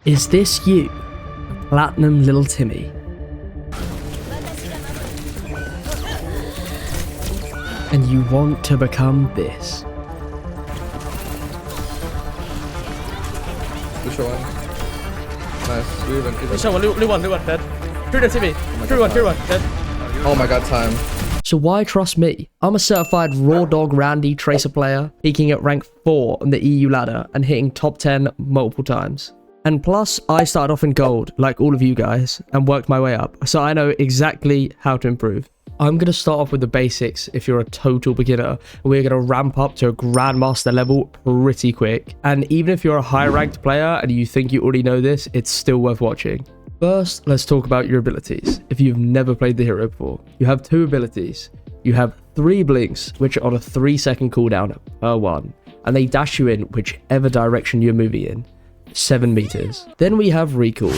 Is this you, Platinum Little Timmy? And you want to become this? Which one? Nice. Even. Which one? Real one, dead. Kill the Timmy. Kill one, dead. Oh my god, time. So why trust me? I'm a certified Raw Dog Randy Tracer player, peaking at rank 4 on the EU ladder and hitting top 10 multiple times. And plus, I started off in gold, like all of you guys, and worked my way up, so I know exactly how to improve. I'm going to start off with the basics if you're a total beginner. We're going to ramp up to a Grandmaster level pretty quick. And even if you're a high ranked player and you think you already know this, it's still worth watching. First, let's talk about your abilities. If you've never played the hero before, you have 2 abilities. You have 3 blinks, which are on a 3-second cooldown per one, and they dash you in whichever direction you're moving in, 7 meters. Then we have recall.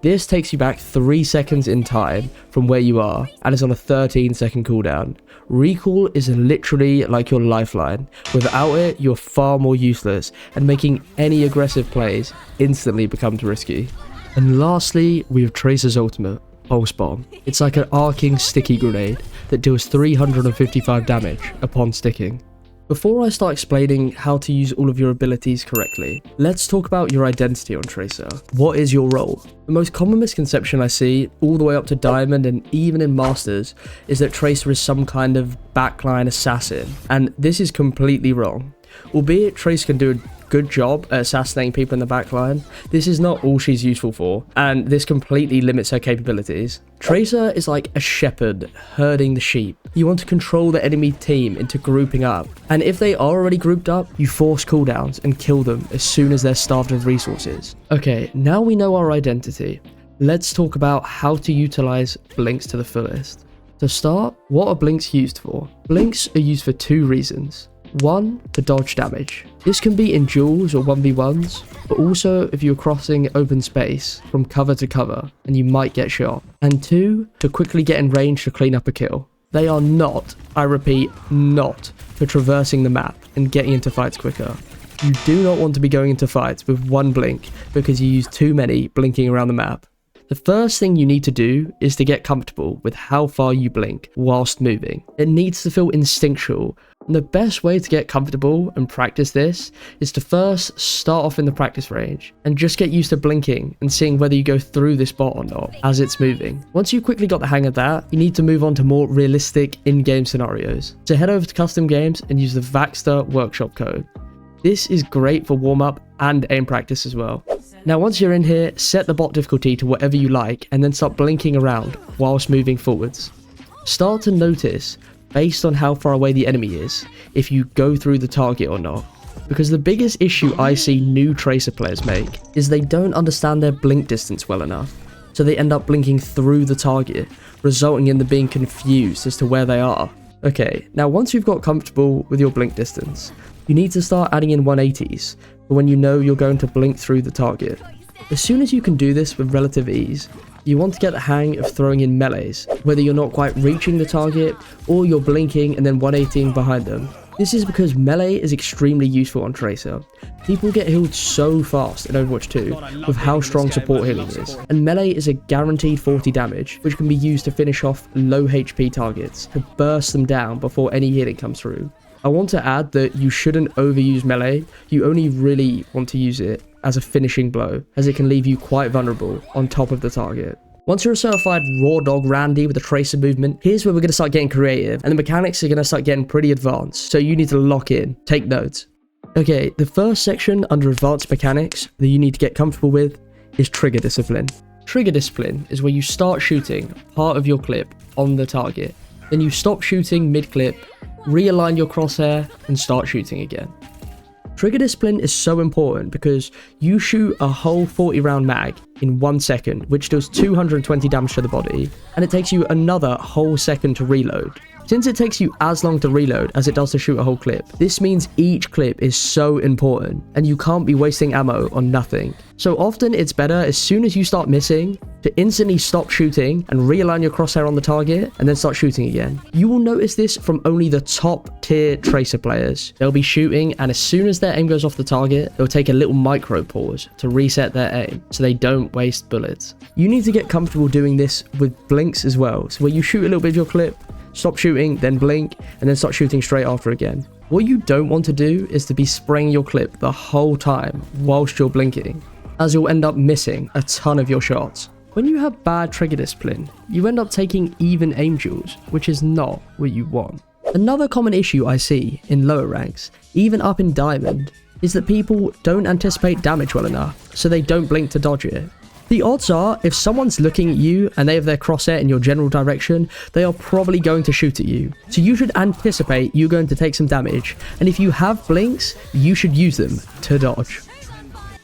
This takes you back 3 seconds in time from where you are and is on a 13-second cooldown. Recall is literally like your lifeline. Without it, you're far more useless, and making any aggressive plays instantly becomes risky. And lastly, we have Tracer's ultimate, Pulse Bomb. It's like an arcing sticky grenade that deals 355 damage upon sticking. Before I start explaining how to use all of your abilities correctly, let's talk about your identity on Tracer. What is your role? The most common misconception I see, all the way up to Diamond and even in Masters, is that Tracer is some kind of backline assassin, and this is completely wrong. Albeit Tracer can do a good job at assassinating people in the backline, this is not all she's useful for, and this completely limits her capabilities. Tracer is like a shepherd herding the sheep. You want to control the enemy team into grouping up, and if they are already grouped up, you force cooldowns and kill them as soon as they're starved of resources. Okay, now we know our identity. Let's talk about how to utilize blinks to the fullest. To start, what are blinks used for? Blinks are used for 2 reasons. 1, to dodge damage. This can be in duels or 1v1s, but also if you're crossing open space from cover to cover and you might get shot. And 2, to quickly get in range to clean up a kill. They are not, I repeat, not for traversing the map and getting into fights quicker. You do not want to be going into fights with 1 blink because you use too many blinking around the map. The first thing you need to do is to get comfortable with how far you blink whilst moving. It needs to feel instinctual. And the best way to get comfortable and practice this is to first start off in the practice range and just get used to blinking and seeing whether you go through this bot or not as it's moving. Once you've quickly got the hang of that, you need to move on to more realistic in-game scenarios. So head over to custom games and use the Vaxter workshop code. This is great for warm-up and aim practice as well. Now once you're in here, set the bot difficulty to whatever you like and then start blinking around whilst moving forwards. Start to notice, based on how far away the enemy is, if you go through the target or not. Because the biggest issue I see new Tracer players make is they don't understand their blink distance well enough, so they end up blinking through the target, resulting in them being confused as to where they are. Okay, now once you've got comfortable with your blink distance, you need to start adding in 180s for when you know you're going to blink through the target. As soon as you can do this with relative ease, you want to get the hang of throwing in melees, whether you're not quite reaching the target or you're blinking and then 180ing behind them. This is because melee is extremely useful on Tracer. People get healed so fast in Overwatch 2 with how strong support healing is, and melee is a guaranteed 40 damage, which can be used to finish off low HP targets, to burst them down before any healing comes through. I want to add that you shouldn't overuse melee, you only really want to use it as a finishing blow, as it can leave you quite vulnerable on top of the target. Once you're a certified Raw Dog Randy with a Tracer movement, here's where we're going to start getting creative, and the mechanics are going to start getting pretty advanced, so you need to lock in, take notes. Okay, the first section under advanced mechanics that you need to get comfortable with is trigger discipline. Trigger discipline is where you start shooting part of your clip on the target, then you stop shooting mid-clip, realign your crosshair, and start shooting again. Trigger discipline is so important because you shoot a whole 40 round mag in 1 second, which does 220 damage to the body, and it takes you another whole second to reload. Since it takes you as long to reload as it does to shoot a whole clip, this means each clip is so important and you can't be wasting ammo on nothing. So often it's better as soon as you start missing to instantly stop shooting and realign your crosshair on the target and then start shooting again. You will notice this from only the top tier Tracer players. They'll be shooting, and as soon as their aim goes off the target, they'll take a little micro pause to reset their aim so they don't waste bullets. You need to get comfortable doing this with blinks as well. So where you shoot a little bit of your clip, stop shooting, then blink, and then start shooting straight after again. What you don't want to do is to be spraying your clip the whole time whilst you're blinking, as you'll end up missing a ton of your shots. When you have bad trigger discipline, you end up taking even aim duels, which is not what you want. Another common issue I see in lower ranks, even up in Diamond, is that people don't anticipate damage well enough, so they don't blink to dodge it. The odds are, if someone's looking at you and they have their crosshair in your general direction, they are probably going to shoot at you. So you should anticipate you're going to take some damage, and if you have blinks, you should use them to dodge.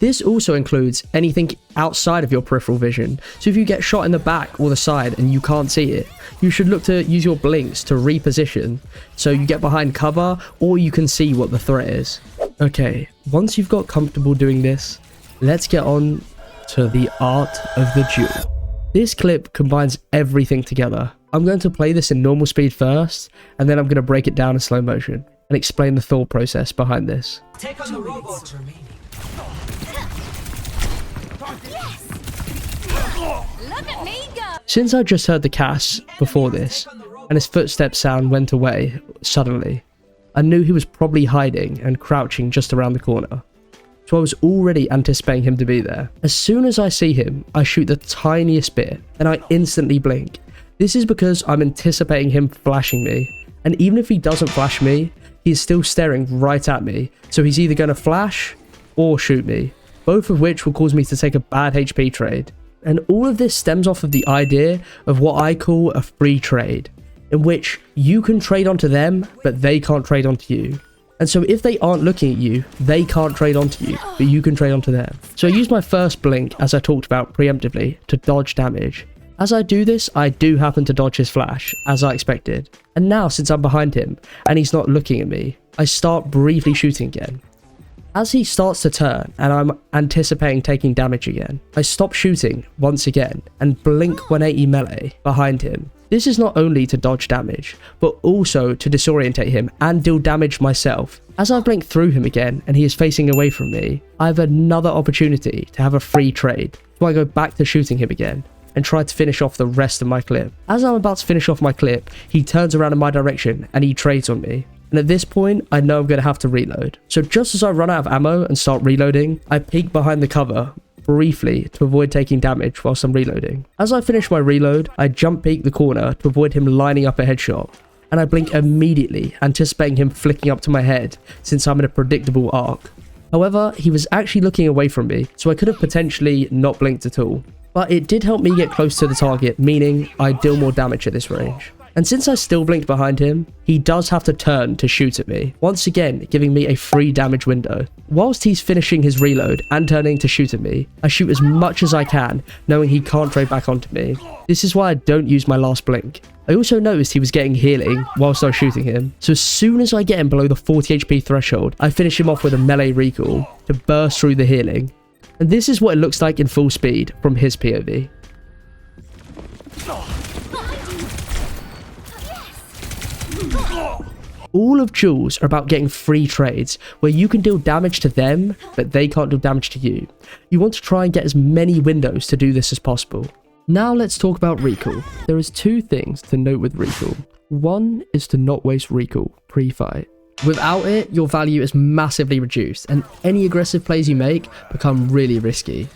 This also includes anything outside of your peripheral vision. So if you get shot in the back or the side and you can't see it, you should look to use your blinks to reposition so you get behind cover or you can see what the threat is. Okay, once you've got comfortable doing this, let's get on to the art of the duel. This clip combines everything together. I'm going to play this in normal speed first, and then I'm going to break it down in slow motion and explain the thought process behind this. Take on the robots remaining. Yes! Look at me go! Since I just heard the Cass before this, and his footstep sound went away suddenly, I knew he was probably hiding and crouching just around the corner. So I was already anticipating him to be there. As soon as I see him, I shoot the tiniest bit, and I instantly blink. This is because I'm anticipating him flashing me, and even if he doesn't flash me, he's still staring right at me, so he's either going to flash or shoot me, both of which will cause me to take a bad HP trade. And all of this stems off of the idea of what I call a free trade, in which you can trade onto them, but they can't trade onto you. And so if they aren't looking at you, they can't trade onto you, but you can trade onto them. So I used my first blink, as I talked about preemptively, to dodge damage. As I do this, I do happen to dodge his flash, as I expected. And now, since I'm behind him, and he's not looking at me, I start briefly shooting again. As he starts to turn, and I'm anticipating taking damage again, I stop shooting once again, and blink 180 melee behind him. This is not only to dodge damage, but also to disorientate him and deal damage myself. As I blink through him again and he is facing away from me, I have another opportunity to have a free trade. So I go back to shooting him again and try to finish off the rest of my clip. As I'm about to finish off my clip, he turns around in my direction and he trades on me. And at this point, I know I'm going to have to reload. So just as I run out of ammo and start reloading, I peek behind the cover briefly to avoid taking damage whilst I'm reloading. As I finish my reload, I jump peek the corner to avoid him lining up a headshot, and I blink immediately, anticipating him flicking up to my head since I'm in a predictable arc. However, he was actually looking away from me, so I could have potentially not blinked at all. But it did help me get close to the target, meaning I deal more damage at this range. And since I still blinked behind him, he does have to turn to shoot at me, once again giving me a free damage window. Whilst he's finishing his reload and turning to shoot at me, I shoot as much as I can, knowing he can't trade back onto me. This is why I don't use my last blink. I also noticed he was getting healing whilst I was shooting him, so as soon as I get him below the 40 HP threshold, I finish him off with a melee recall to burst through the healing. And this is what it looks like in full speed from his POV. All of duels are about getting free trades where you can deal damage to them, but they can't do damage to you. You want to try and get as many windows to do this as possible. Now let's talk about recall. There is two things to note with recall. One is to not waste recall pre-fight. Without it, your value is massively reduced and any aggressive plays you make become really risky.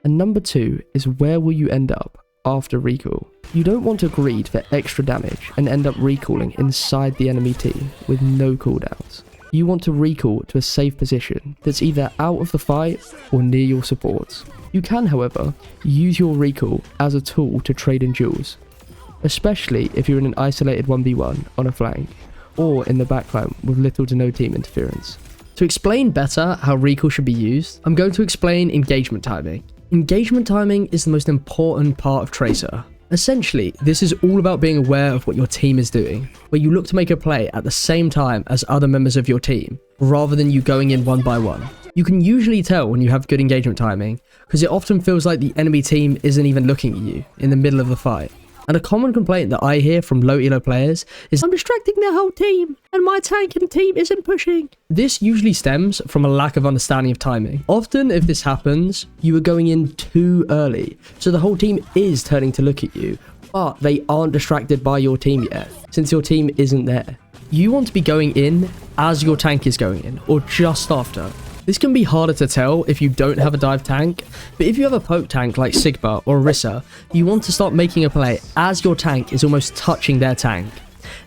And number two is where will you end up after recall. You don't want to greed for extra damage and end up recalling inside the enemy team with no cooldowns. You want to recall to a safe position that's either out of the fight or near your supports. You can, however, use your recall as a tool to trade in duels, especially if you're in an isolated 1v1 on a flank or in the backline with little to no team interference. To explain better how recall should be used, I'm going to explain engagement timing. Engagement timing is the most important part of Tracer. Essentially, this is all about being aware of what your team is doing, where you look to make a play at the same time as other members of your team, rather than you going in one by one. You can usually tell when you have good engagement timing, because it often feels like the enemy team isn't even looking at you in the middle of the fight. And a common complaint that I hear from low elo players is, I'm distracting their whole team, and my tank and team isn't pushing. This usually stems from a lack of understanding of timing. Often, if this happens, you are going in too early, so the whole team is turning to look at you, but they aren't distracted by your team yet, since your team isn't there. You want to be going in as your tank is going in, or just after. This can be harder to tell if you don't have a dive tank, but if you have a poke tank like Sigma or Orisa, you want to start making a play as your tank is almost touching their tank,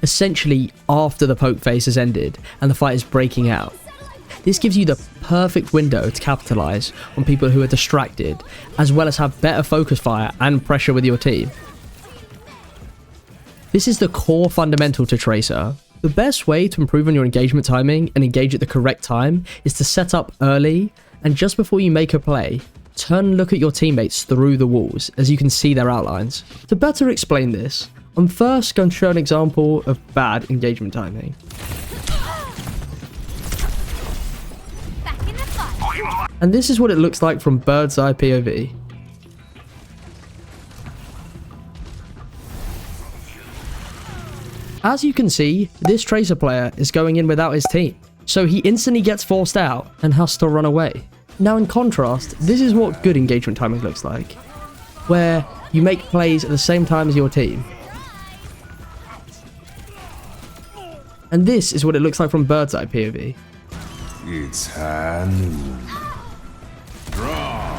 essentially after the poke phase has ended and the fight is breaking out. This gives you the perfect window to capitalize on people who are distracted, as well as have better focus fire and pressure with your team. This is the core fundamental to Tracer. The best way to improve on your engagement timing and engage at the correct time is to set up early, and just before you make a play, turn and look at your teammates through the walls as you can see their outlines. To better explain this, I'm first going to show an example of bad engagement timing. Back in the fight. And this is what it looks like from bird's eye POV. As you can see, this Tracer player is going in without his team, so he instantly gets forced out and has to run away. Now in contrast, this is what good engagement timing looks like, where you make plays at the same time as your team. And this is what it looks like from bird's eye POV. It's hand.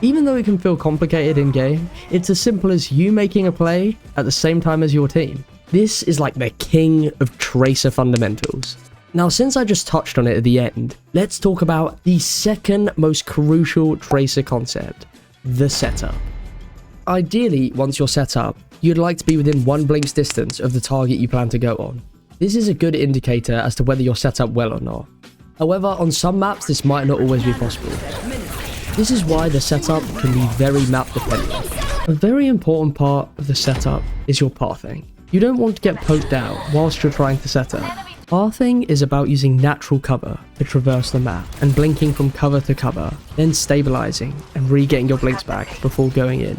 Even though it can feel complicated in game, it's as simple as you making a play at the same time as your team. This is like the king of Tracer fundamentals. Now, since I just touched on it at the end, let's talk about the second most crucial Tracer concept, the setup. Ideally, once you're set up, you'd like to be within one blink's distance of the target you plan to go on. This is a good indicator as to whether you're set up well or not. However, on some maps, this might not always be possible. This is why the setup can be very map dependent. A very important part of the setup is your pathing. You don't want to get poked out whilst you're trying to set up. Pathing is about using natural cover to traverse the map and blinking from cover to cover, then stabilizing and re-getting your blinks back before going in.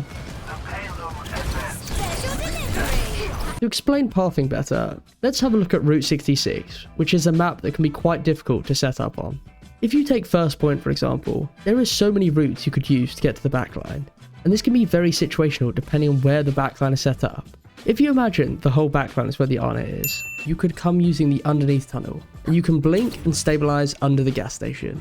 To explain pathing better, let's have a look at Route 66, which is a map that can be quite difficult to set up on. If you take first point for example, there is so many routes you could use to get to the backline, and this can be very situational depending on where the backline is set up. If you imagine the whole backline is where the Arnet is, you could come using the underneath tunnel, and you can blink and stabilize under the gas station.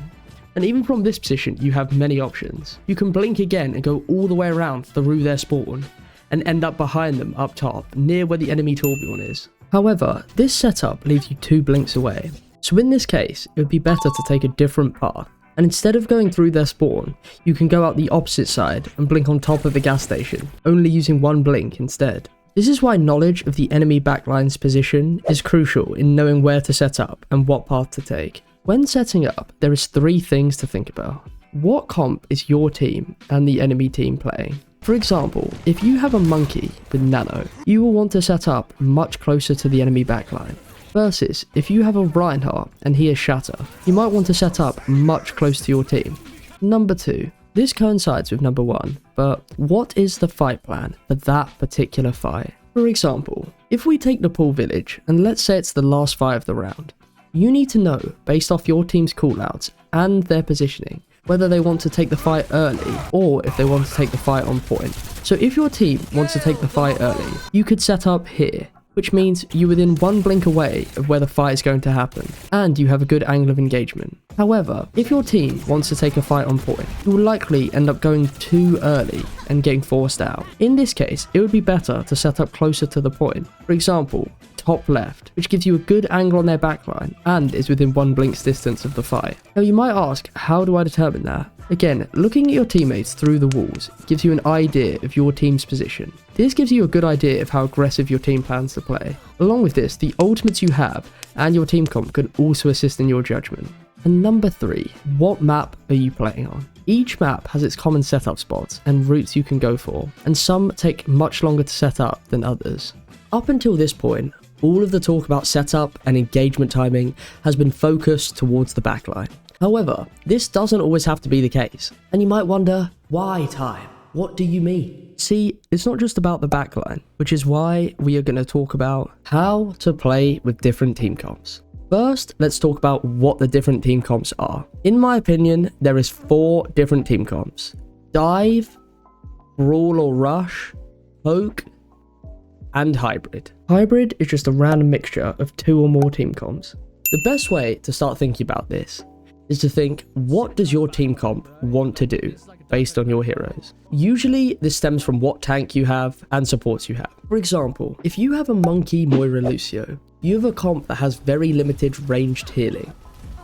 And even from this position, you have many options. You can blink again and go all the way around through their spawn, and end up behind them up top, near where the enemy Torbjorn is. However, this setup leaves you 2 blinks away, so in this case, it would be better to take a different path. And instead of going through their spawn, you can go out the opposite side and blink on top of the gas station, only using 1 blink instead. This is why knowledge of the enemy backline's position is crucial in knowing where to set up and what path to take. When setting up, there is 3 things to think about. What comp is your team and the enemy team playing? For example, if you have a monkey with nano, you will want to set up much closer to the enemy backline. Versus, if you have a Reinhardt and he is Shatter, you might want to set up much closer to your team. Number 2. This coincides with number 1, but what is the fight plan for that particular fight? For example, if we take the pool village, and let's say it's the last fight of the round, you need to know, based off your team's callouts and their positioning, whether they want to take the fight early, or if they want to take the fight on point. So if your team wants to take the fight early, you could set up here, which means you're within 1 blink away of where the fight is going to happen, and you have a good angle of engagement. However, if your team wants to take a fight on point, you will likely end up going too early and getting forced out. In this case, it would be better to set up closer to the point. For example, top left, which gives you a good angle on their backline and is within 1 blink's distance of the fight. Now you might ask, how do I determine that? Again, looking at your teammates through the walls gives you an idea of your team's position. This gives you a good idea of how aggressive your team plans to play. Along with this, the ultimates you have and your team comp can also assist in your judgment. And number 3, what map are you playing on? Each map has its common setup spots and routes you can go for, and some take much longer to set up than others. Up until this point, all of the talk about setup and engagement timing has been focused towards the backline. However, this doesn't always have to be the case. And you might wonder, why time? What do you mean? See, it's not just about the backline, which is why we are going to talk about how to play with different team comps. First, let's talk about what the different team comps are. In my opinion, there is 4 different team comps: dive, brawl or rush, poke, and hybrid. Hybrid is just a random mixture of 2 or more team comps. The best way to start thinking about this is to think, what does your team comp want to do based on your heroes? Usually this stems from what tank you have and supports you have. For example, if you have a Monkey, Moira, Lucio, you have a comp that has very limited ranged healing.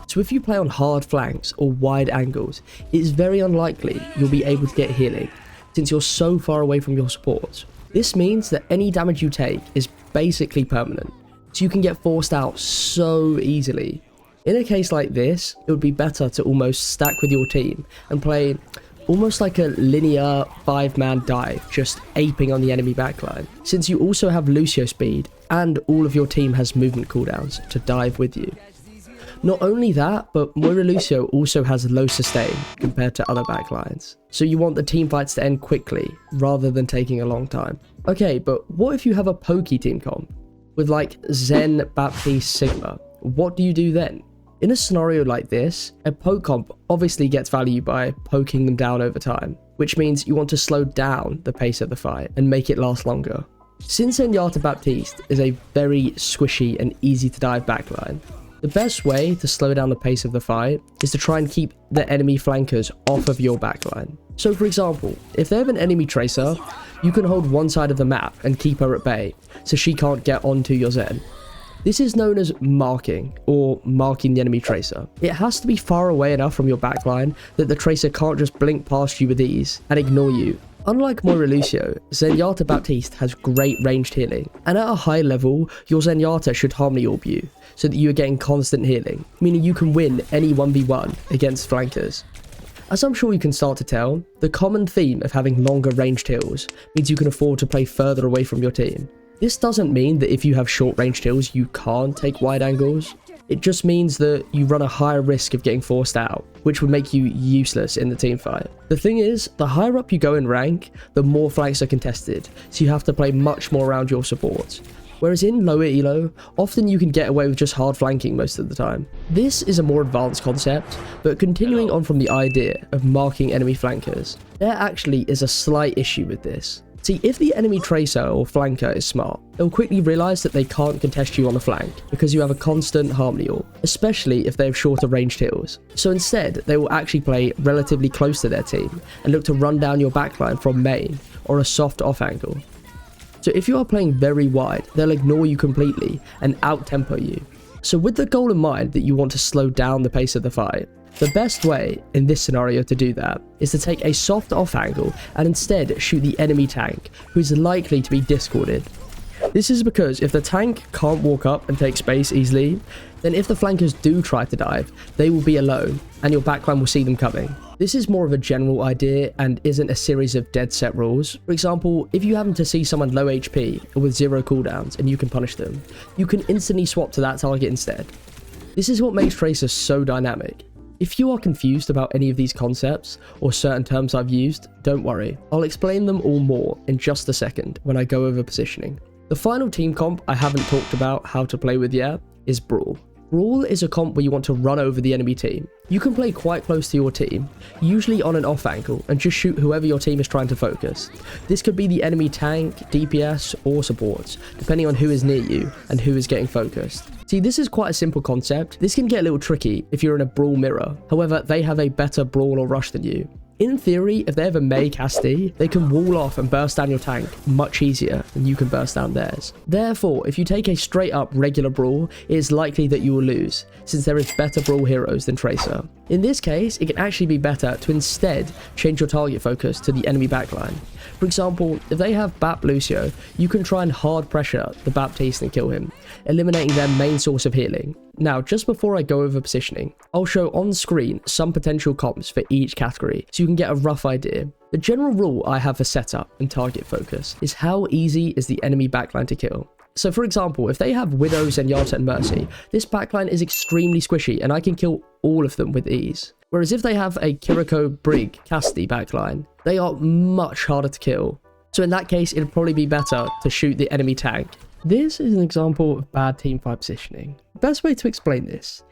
So if you play on hard flanks or wide angles, it is very unlikely you'll be able to get healing since you're so far away from your supports. This means that any damage you take is basically permanent, so you can get forced out so easily. In a case like this, it would be better to almost stack with your team and play almost like a linear 5-man dive, just aping on the enemy backline, since you also have Lucio speed and all of your team has movement cooldowns to dive with you. Not only that, but Moira Lucio also has low sustain compared to other backlines, so you want the team fights to end quickly rather than taking a long time. Okay, but what if you have a pokey team comp with like Zen, Baptiste, Sigma? What do you do then? In a scenario like this, a poke comp obviously gets value by poking them down over time, which means you want to slow down the pace of the fight and make it last longer. Since Zenyatta Baptiste is a very squishy and easy to dive backline, the best way to slow down the pace of the fight is to try and keep the enemy flankers off of your backline. So for example, if they have an enemy tracer, you can hold one side of the map and keep her at bay so she can't get onto your Zen. This is known as marking, or marking the enemy tracer. It has to be far away enough from your backline that the tracer can't just blink past you with ease and ignore you. Unlike Moira Lucio, Zenyatta Baptiste has great ranged healing, and at a high level, your Zenyatta should Harmony Orb you, so that you are getting constant healing, meaning you can win any 1v1 against flankers. As I'm sure you can start to tell, the common theme of having longer ranged heals means you can afford to play further away from your team. This doesn't mean that if you have short ranged heals you can't take wide angles. It just means that you run a higher risk of getting forced out, which would make you useless in the team fight. The thing is, the higher up you go in rank, the more flanks are contested, so you have to play much more around your supports. Whereas in lower elo, often you can get away with just hard flanking most of the time. This is a more advanced concept, but continuing on from the idea of marking enemy flankers, there actually is a slight issue with this. See, if the enemy tracer or flanker is smart, they'll quickly realize that they can't contest you on the flank because you have a constant Harmony Orb, especially if they have shorter ranged heals. So instead, they will actually play relatively close to their team and look to run down your backline from main or a soft off angle. So if you are playing very wide, they'll ignore you completely and out-tempo you. So with the goal in mind that you want to slow down the pace of the fight, the best way in this scenario to do that is to take a soft off angle and instead shoot the enemy tank, who is likely to be discorded. This is because if the tank can't walk up and take space easily, then if the flankers do try to dive, they will be alone and your backline will see them coming. This is more of a general idea and isn't a series of dead set rules. For example, if you happen to see someone low HP or with 0 cooldowns and you can punish them, you can instantly swap to that target instead. This is what makes Tracer so dynamic. If you are confused about any of these concepts or certain terms I've used, don't worry, I'll explain them all more in just a second when I go over positioning. The final team comp I haven't talked about how to play with yet is Brawl. Brawl is a comp where you want to run over the enemy team. You can play quite close to your team, usually on an off angle, and just shoot whoever your team is trying to focus. This could be the enemy tank, DPS, or supports, depending on who is near you and who is getting focused. See, this is quite a simple concept. This can get a little tricky if you're in a Brawl mirror. However, they have a better Brawl or Rush than you. In theory, if they have a Mei Casti, they can wall off and burst down your tank much easier than you can burst down theirs. Therefore, if you take a straight up regular Brawl, it is likely that you will lose, since there is better Brawl heroes than Tracer. In this case, it can actually be better to instead change your target focus to the enemy backline. For example, if they have Bap Lucio, you can try and hard pressure the Baptiste and kill him, eliminating their main source of healing. Now, just before I go over positioning, I'll show on screen some potential comps for each category so you can get a rough idea. The general rule I have for setup and target focus is how easy is the enemy backline to kill. So for example, if they have Widow, Zenyatta, and Mercy, this backline is extremely squishy and I can kill all of them with ease. Whereas if they have a Kiriko, Brig, Cassidy backline, they are much harder to kill. So in that case, it'd probably be better to shoot the enemy tank. This is an example of bad teamfight positioning. The best way to explain this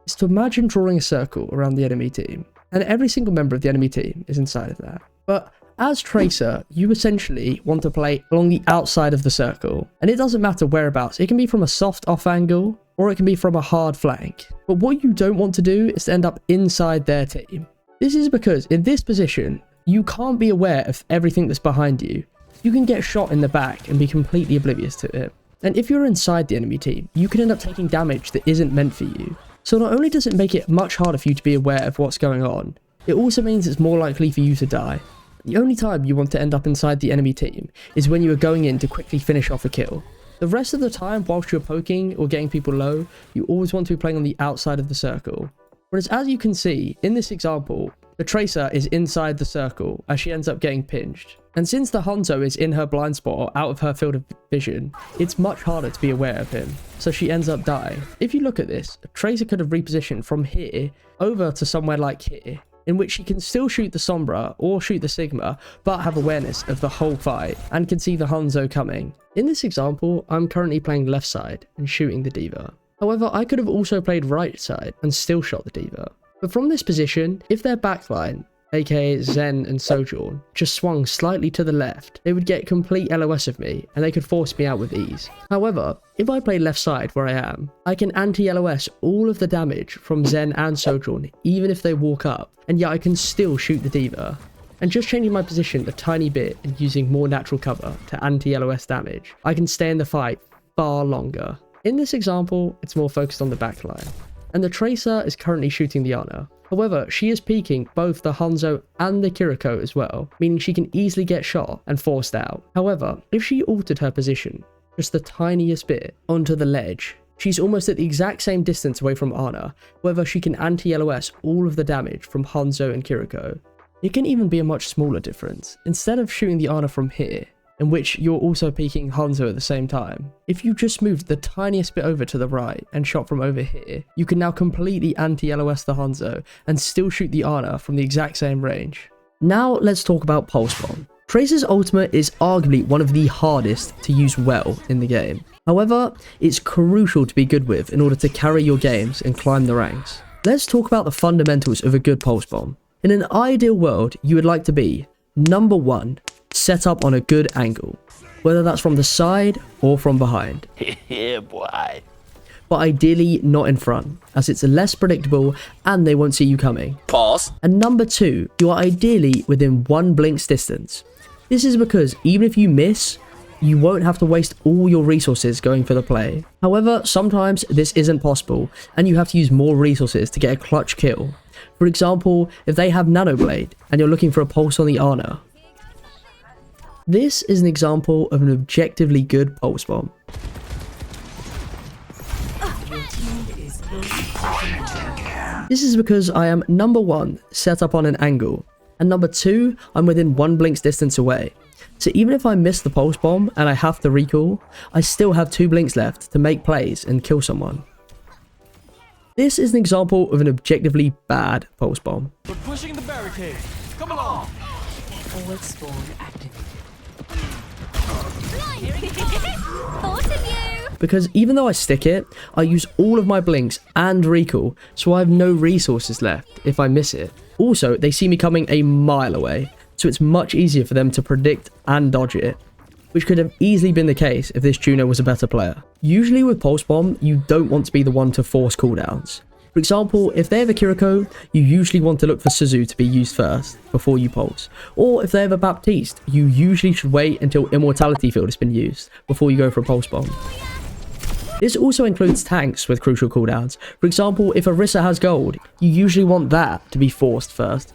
is to imagine drawing a circle around the enemy team, and every single member of the enemy team is inside of that. But as Tracer, you essentially want to play along the outside of the circle, and it doesn't matter whereabouts. It can be from a soft off angle, or it can be from a hard flank. But what you don't want to do is to end up inside their team. This is because in this position, you can't be aware of everything that's behind you. You can get shot in the back and be completely oblivious to it. And if you're inside the enemy team, you can end up taking damage that isn't meant for you. So not only does it make it much harder for you to be aware of what's going on, it also means it's more likely for you to die. The only time you want to end up inside the enemy team is when you are going in to quickly finish off a kill. The rest of the time, whilst you're poking or getting people low, you always want to be playing on the outside of the circle. Whereas as you can see, in this example, the Tracer is inside the circle as she ends up getting pinched. And since the Hanzo is in her blind spot or out of her field of vision, it's much harder to be aware of him, so she ends up dying. If you look at this, Tracer could have repositioned from here over to somewhere like here, in which she can still shoot the Sombra or shoot the Sigma, but have awareness of the whole fight and can see the Hanzo coming. In this example, I'm currently playing left side and shooting the D.Va. However, I could have also played right side and still shot the D.Va. But from this position, if their backline, aka Zen and Sojourn, just swung slightly to the left, they would get complete LOS of me and they could force me out with ease. However, if I play left side where I am, I can anti-LOS all of the damage from Zen and Sojourn even if they walk up, and yet I can still shoot the D.Va. And just changing my position a tiny bit and using more natural cover to anti-LOS damage, I can stay in the fight far longer. In this example, it's more focused on the backline, and the Tracer is currently shooting the Ana. However, she is peeking both the Hanzo and the Kiriko as well, meaning she can easily get shot and forced out. However, if she altered her position just the tiniest bit onto the ledge, she's almost at the exact same distance away from Ana, however she can anti-LOS all of the damage from Hanzo and Kiriko. It can even be a much smaller difference. Instead of shooting the Ana from here, in which you're also peeking Hanzo at the same time, if you just moved the tiniest bit over to the right and shot from over here, you can now completely anti-LOS the Hanzo and still shoot the Ana from the exact same range. Now let's talk about Pulse Bomb. Tracer's ultimate is arguably one of the hardest to use well in the game. However, it's crucial to be good with in order to carry your games and climb the ranks. Let's talk about the fundamentals of a good Pulse Bomb. In an ideal world, you would like to be number 1, set up on a good angle, whether that's from the side or from behind. Yeah, boy. But ideally not in front, as it's less predictable and they won't see you coming. Pause. And number 2, you are ideally within 1 blink's distance. This is because even if you miss, you won't have to waste all your resources going for the play. However, sometimes this isn't possible and you have to use more resources to get a clutch kill. For example, if they have Nano Blade and you're looking for a pulse on the Ana. This is an example of an objectively good Pulse Bomb. This is because I am number 1, set up on an angle, and number 2, I'm within 1 blink's distance away. So even if I miss the Pulse Bomb and I have to recall, I still have 2 blinks left to make plays and kill someone. This is an example of an objectively bad Pulse Bomb. We're pushing the barricade. Come along. Forward spawn activated. Thought of you. Because even though I stick it, I use all of my blinks and recall, so I have no resources left if I miss it. Also, they see me coming a mile away, so it's much easier for them to predict and dodge it, which could have easily been the case if this Juno was a better player. Usually with Pulse Bomb, you don't want to be the one to force cooldowns. For example, if they have a Kiriko, you usually want to look for Suzu to be used first, before you pulse. Or if they have a Baptiste, you usually should wait until Immortality Field has been used, before you go for a Pulse Bomb. This also includes tanks with crucial cooldowns. For example, if Orisa has gold, you usually want that to be forced first.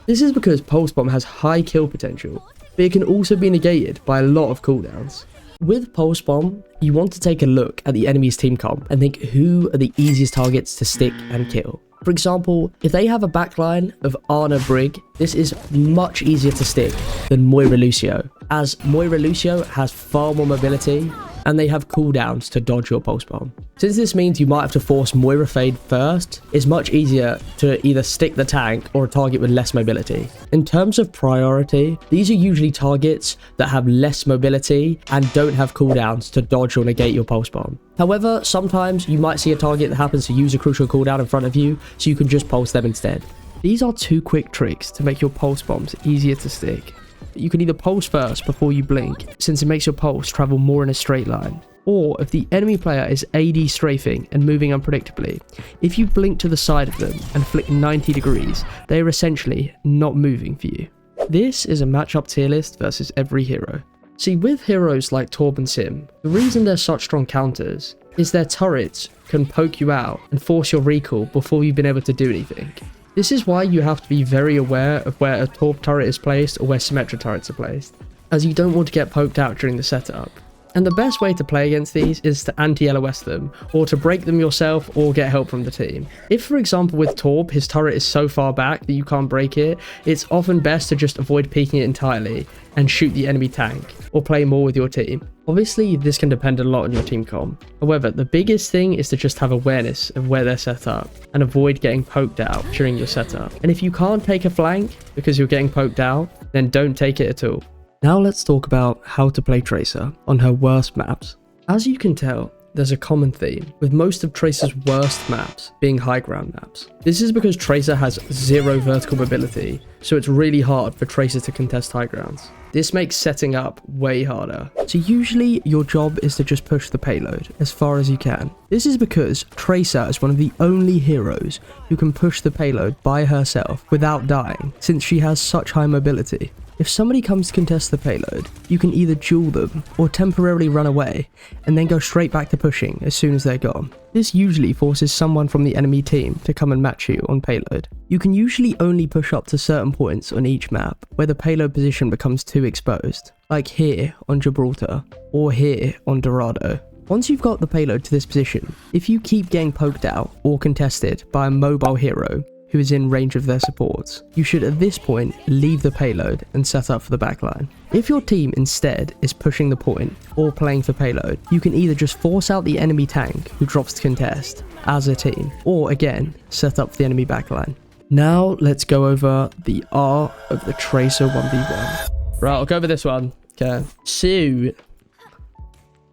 This is because Pulse Bomb has high kill potential, but it can also be negated by a lot of cooldowns. With Pulse Bomb, you want to take a look at the enemy's team comp and think who are the easiest targets to stick and kill. For example, if they have a backline of Ana Brig, this is much easier to stick than Moira Lucio, as Moira Lucio has far more mobility, and they have cooldowns to dodge your pulse bomb. Since this means you might have to force Moira Fade first, it's much easier to either stick the tank or a target with less mobility. In terms of priority, these are usually targets that have less mobility and don't have cooldowns to dodge or negate your pulse bomb. However, sometimes you might see a target that happens to use a crucial cooldown in front of you, so you can just pulse them instead. These are 2 quick tricks to make your pulse bombs easier to stick. You can either pulse first before you blink, since it makes your pulse travel more in a straight line. Or if the enemy player is AD strafing and moving unpredictably, if you blink to the side of them and flick 90 degrees, they are essentially not moving for you. This is a matchup tier list versus every hero. See, with heroes like Torb and Sim, the reason they're such strong counters is their turrets can poke you out and force your recall before you've been able to do anything. This is why you have to be very aware of where a Torb turret is placed or where Symmetra turrets are placed, as you don't want to get poked out during the setup. And the best way to play against these is to anti-LOS them, or to break them yourself or get help from the team. If, for example, with Torb, his turret is so far back that you can't break it, it's often best to just avoid peeking it entirely and shoot the enemy tank, or play more with your team. Obviously, this can depend a lot on your team comp. However, the biggest thing is to just have awareness of where they're set up and avoid getting poked out during your setup. And if you can't take a flank because you're getting poked out, then don't take it at all. Now let's talk about how to play Tracer on her worst maps. As you can tell, there's a common theme, with most of Tracer's worst maps being high ground maps. This is because Tracer has 0 vertical mobility, so it's really hard for Tracer to contest high grounds. This makes setting up way harder. So usually your job is to just push the payload as far as you can. This is because Tracer is one of the only heroes who can push the payload by herself without dying, since she has such high mobility. If somebody comes to contest the payload, you can either duel them or temporarily run away and then go straight back to pushing as soon as they're gone. This usually forces someone from the enemy team to come and match you on payload. You can usually only push up to certain points on each map where the payload position becomes too exposed, like here on Gibraltar or here on Dorado. Once you've got the payload to this position, if you keep getting poked out or contested by a mobile hero who is in range of their supports, you should at this point leave the payload and set up for the backline. If your team instead is pushing the point or playing for payload, you can either just force out the enemy tank who drops to contest as a team, or again, set up for the enemy backline. Now let's go over the art of the Tracer 1v1. Right, I'll go over this one. Okay. So,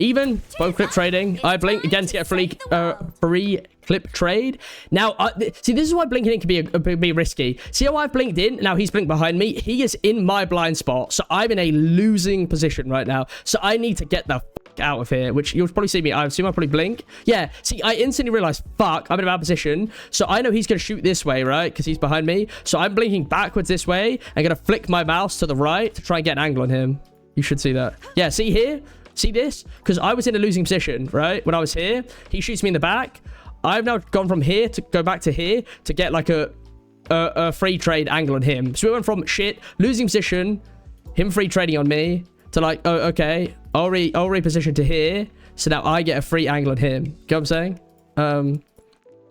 even both clip trading. I blink again to get a free clip trade. Now, see, this is why blinking in can be risky. See how I've blinked in? Now he's blinked behind me. He is in my blind spot, so I'm in a losing position right now. So I need to get the fuck out of here, which you'll probably see me. I assume I'll probably blink. Yeah, see, I instantly realized, fuck, I'm in a bad position. So I know he's going to shoot this way, right? Because he's behind me. So I'm blinking backwards this way. I'm going to flick my mouse to the right to try and get an angle on him. You should see that. Yeah, see here? See this? Because I was in a losing position, right? When I was here, he shoots me in the back. I've now gone from here to go back to here to get like a free trade angle on him. So we went from shit, losing position, him free trading on me, to like, oh, okay, I'll reposition to here. So now I get a free angle on him. Get what I'm saying?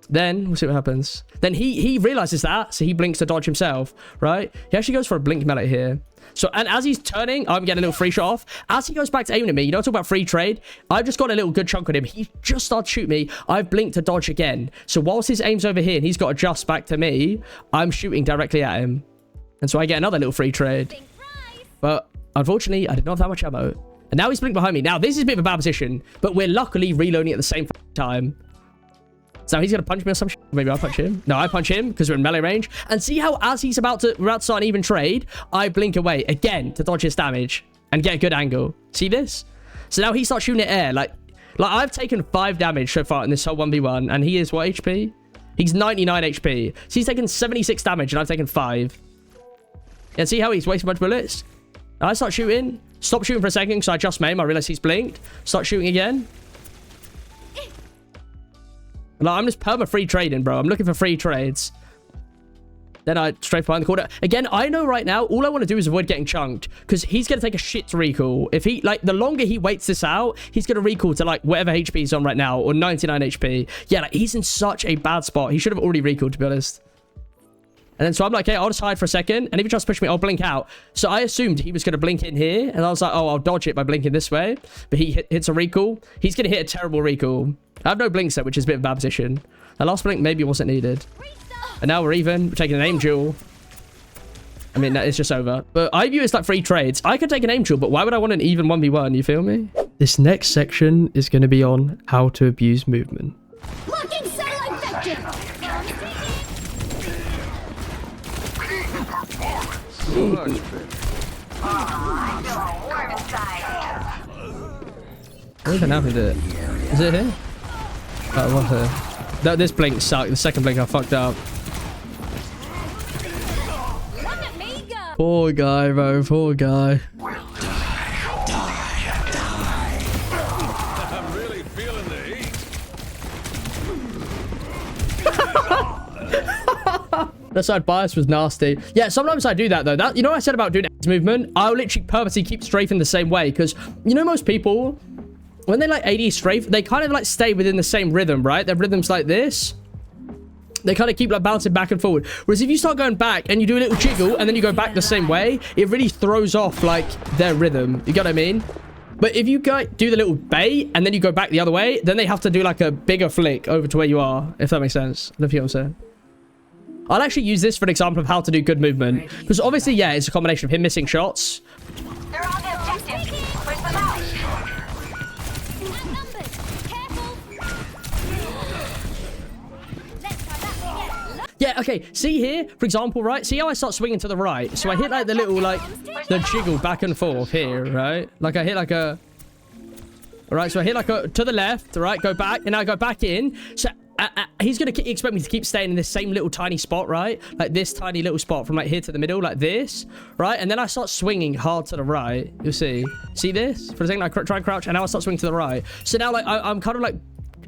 Then we'll see what happens. Then he realizes that, so he blinks to dodge himself, right? He actually goes for a blink melee here. So, and as he's turning, I'm getting a little free shot off. As he goes back to aiming at me, you know, talk about free trade. I've just got a little good chunk on him. He just started to shoot me. I've blinked to dodge again. So whilst his aim's over here and he's got to adjust back to me, I'm shooting directly at him. And so I get another little free trade. But unfortunately, I did not have that much ammo. And now he's blinked behind me. Now, this is a bit of a bad position, but we're luckily reloading at the same time. So he's going to punch me or some shit. Maybe I'll punch him. No, I punch him because we're in melee range. And see how as we're about to start an even trade, I blink away again to dodge his damage and get a good angle. See this? So now he starts shooting at air. Like I've taken 5 damage so far in this whole 1v1. And he is what HP? He's 99 HP. So he's taken 76 damage and I've taken 5. And see how he's wasting a bunch of bullets? I start shooting. Stop shooting for a second because I just made him. I realize he's blinked. Start shooting again. Like, I'm just perma free trading, bro. I'm looking for free trades. Then I strafe behind the corner. Again, I know right now, all I want to do is avoid getting chunked. Because he's going to take a shit to recall. If he, like, the longer he waits this out, he's going to recall to, like, whatever HP he's on right now. Or 99 HP. Yeah, like, he's in such a bad spot. He should have already recalled, to be honest. And then so I'm like, hey, I'll just hide for a second. And if he tries to push me, I'll blink out. So I assumed he was going to blink in here. And I was like, oh, I'll dodge it by blinking this way. But he hits a recall. He's going to hit a terrible recall. I have no blink set, which is a bit of a bad position. The last blink maybe wasn't needed. And now we're even. We're taking an aim duel. I mean, it's just over. But I view it's like free trades. I could take an aim duel, but why would I want an even 1v1? You feel me? This next section is going to be on how to abuse movement. Locking satellite vector. What even happened to it? Is it here? Oh, what here? This blink sucked. The second blink I fucked up. Look at me go. Poor guy, bro. Poor guy. I'm really feeling the heat. That side bias was nasty. Yeah, sometimes I do that though. You know what I said about doing movement? I'll literally purposely keep strafing the same way because you know most people, when they like AD strafe, they kind of like stay within the same rhythm, right? Their rhythm's like this. They kind of keep like bouncing back and forward. Whereas if you start going back and you do a little jiggle and then you go back the same way, it really throws off like their rhythm. You get what I mean? But if you go do the little bait and then you go back the other way, then they have to do like a bigger flick over to where you are, if that makes sense. I don't know if you know what I'm saying. I'll actually use this for an example of how to do good movement. Because obviously, yeah, it's a combination of him missing shots. They're on the objective. Push them out. Outnumbered. Careful. Let's try that again. Yeah, okay. See here, for example, right? See how I start swinging to the right? So I hit like the little, like, the jiggle back and forth here, right? Like I hit like a... Alright, so I hit like a... To the left, right? Go back, and I go back in. So... he's gonna expect me to keep staying in this same little tiny spot, right? Like this tiny little spot from like here to the middle, like this, right? And then I start swinging hard to the right. You'll see this for a second. I try and crouch, and now I start swinging to the right. So now like I'm kind of like,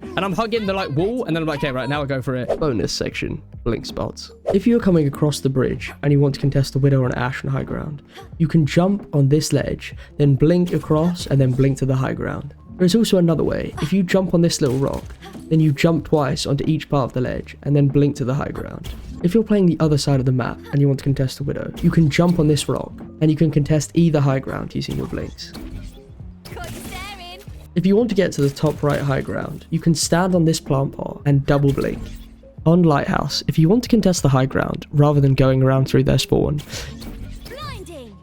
and I'm hugging the like wall, and then I'm like, okay, right, now I go for it. Bonus section, blink spots. If you're coming across the bridge and you want to contest the Widow on Ashe on high ground, you can jump on this ledge, then blink across, and then blink to the high ground. There's also another way. If you jump on this little rock, then you jump twice onto each part of the ledge and then blink to the high ground. If you're playing the other side of the map and you want to contest the Widow, you can jump on this rock and you can contest either high ground using your blinks. Caught you staring. If you want to get to the top right high ground, you can stand on this plant pot and double blink. On Lighthouse, if you want to contest the high ground rather than going around through their spawn, Blinding.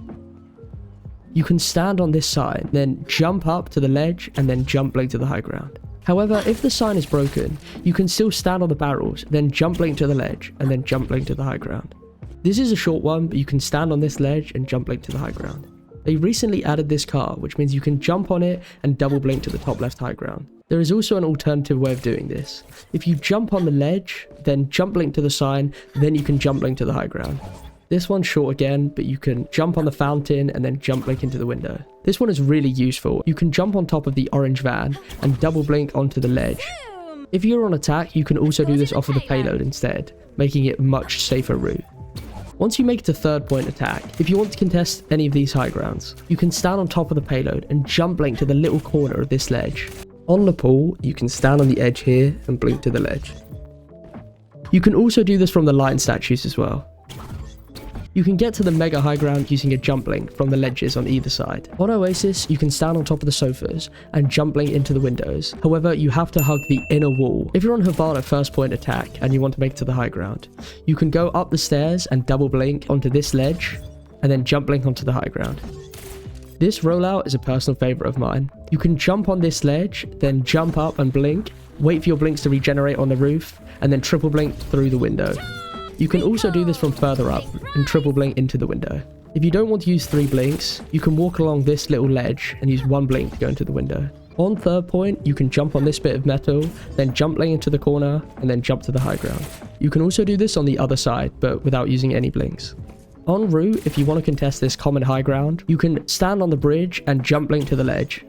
you can stand on this sign, then jump up to the ledge and then jump blink to the high ground. However, if the sign is broken, you can still stand on the barrels, then jump blink to the ledge and then jump blink to the high ground. This is a short one, but you can stand on this ledge and jump blink to the high ground. They recently added this car, which means you can jump on it and double blink to the top left high ground. There is also an alternative way of doing this. If you jump on the ledge, then jump blink to the sign, then you can jump blink to the high ground. This one's short again, but you can jump on the fountain and then jump blink into the window. This one is really useful. You can jump on top of the orange van and double blink onto the ledge. Boom. If you're on attack, you can also do this off of the payload instead, making it a much safer route. Once you make it to third point attack, if you want to contest any of these high grounds, you can stand on top of the payload and jump blink to the little corner of this ledge. On the pool, you can stand on the edge here and blink to the ledge. You can also do this from the lion statues as well. You can get to the mega high ground using a jump blink from the ledges on either side. On Oasis, you can stand on top of the sofas and jump blink into the windows. However, you have to hug the inner wall. If you're on Havana first point attack and you want to make it to the high ground, you can go up the stairs and double blink onto this ledge and then jump blink onto the high ground. This rollout is a personal favorite of mine. You can jump on this ledge, then jump up and blink, wait for your blinks to regenerate on the roof, and then triple blink through the window. You can also do this from further up and triple blink into the window. If you don't want to use 3 blinks, you can walk along this little ledge and use 1 blink to go into the window. On third point, you can jump on this bit of metal, then jump blink into the corner, and then jump to the high ground. You can also do this on the other side, but without using any blinks. En route, if you want to contest this common high ground, you can stand on the bridge and jump blink to the ledge,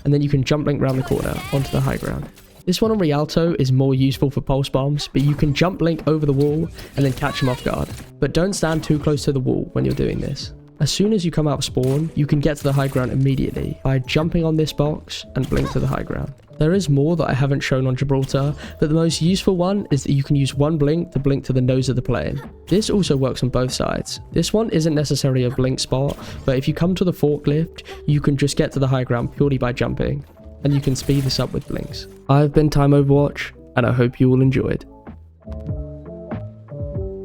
and then you can jump blink around the corner onto the high ground. This one on Rialto is more useful for pulse bombs, but you can jump blink over the wall and then catch them off guard. But don't stand too close to the wall when you're doing this. As soon as you come out of spawn, you can get to the high ground immediately by jumping on this box and blink to the high ground. There is more that I haven't shown on Gibraltar, but the most useful one is that you can use one blink to blink to the nose of the plane. This also works on both sides. This one isn't necessarily a blink spot, but if you come to the forklift, you can just get to the high ground purely by jumping, and you can speed this up with blinks. I've been Time Overwatch, and I hope you all enjoyed.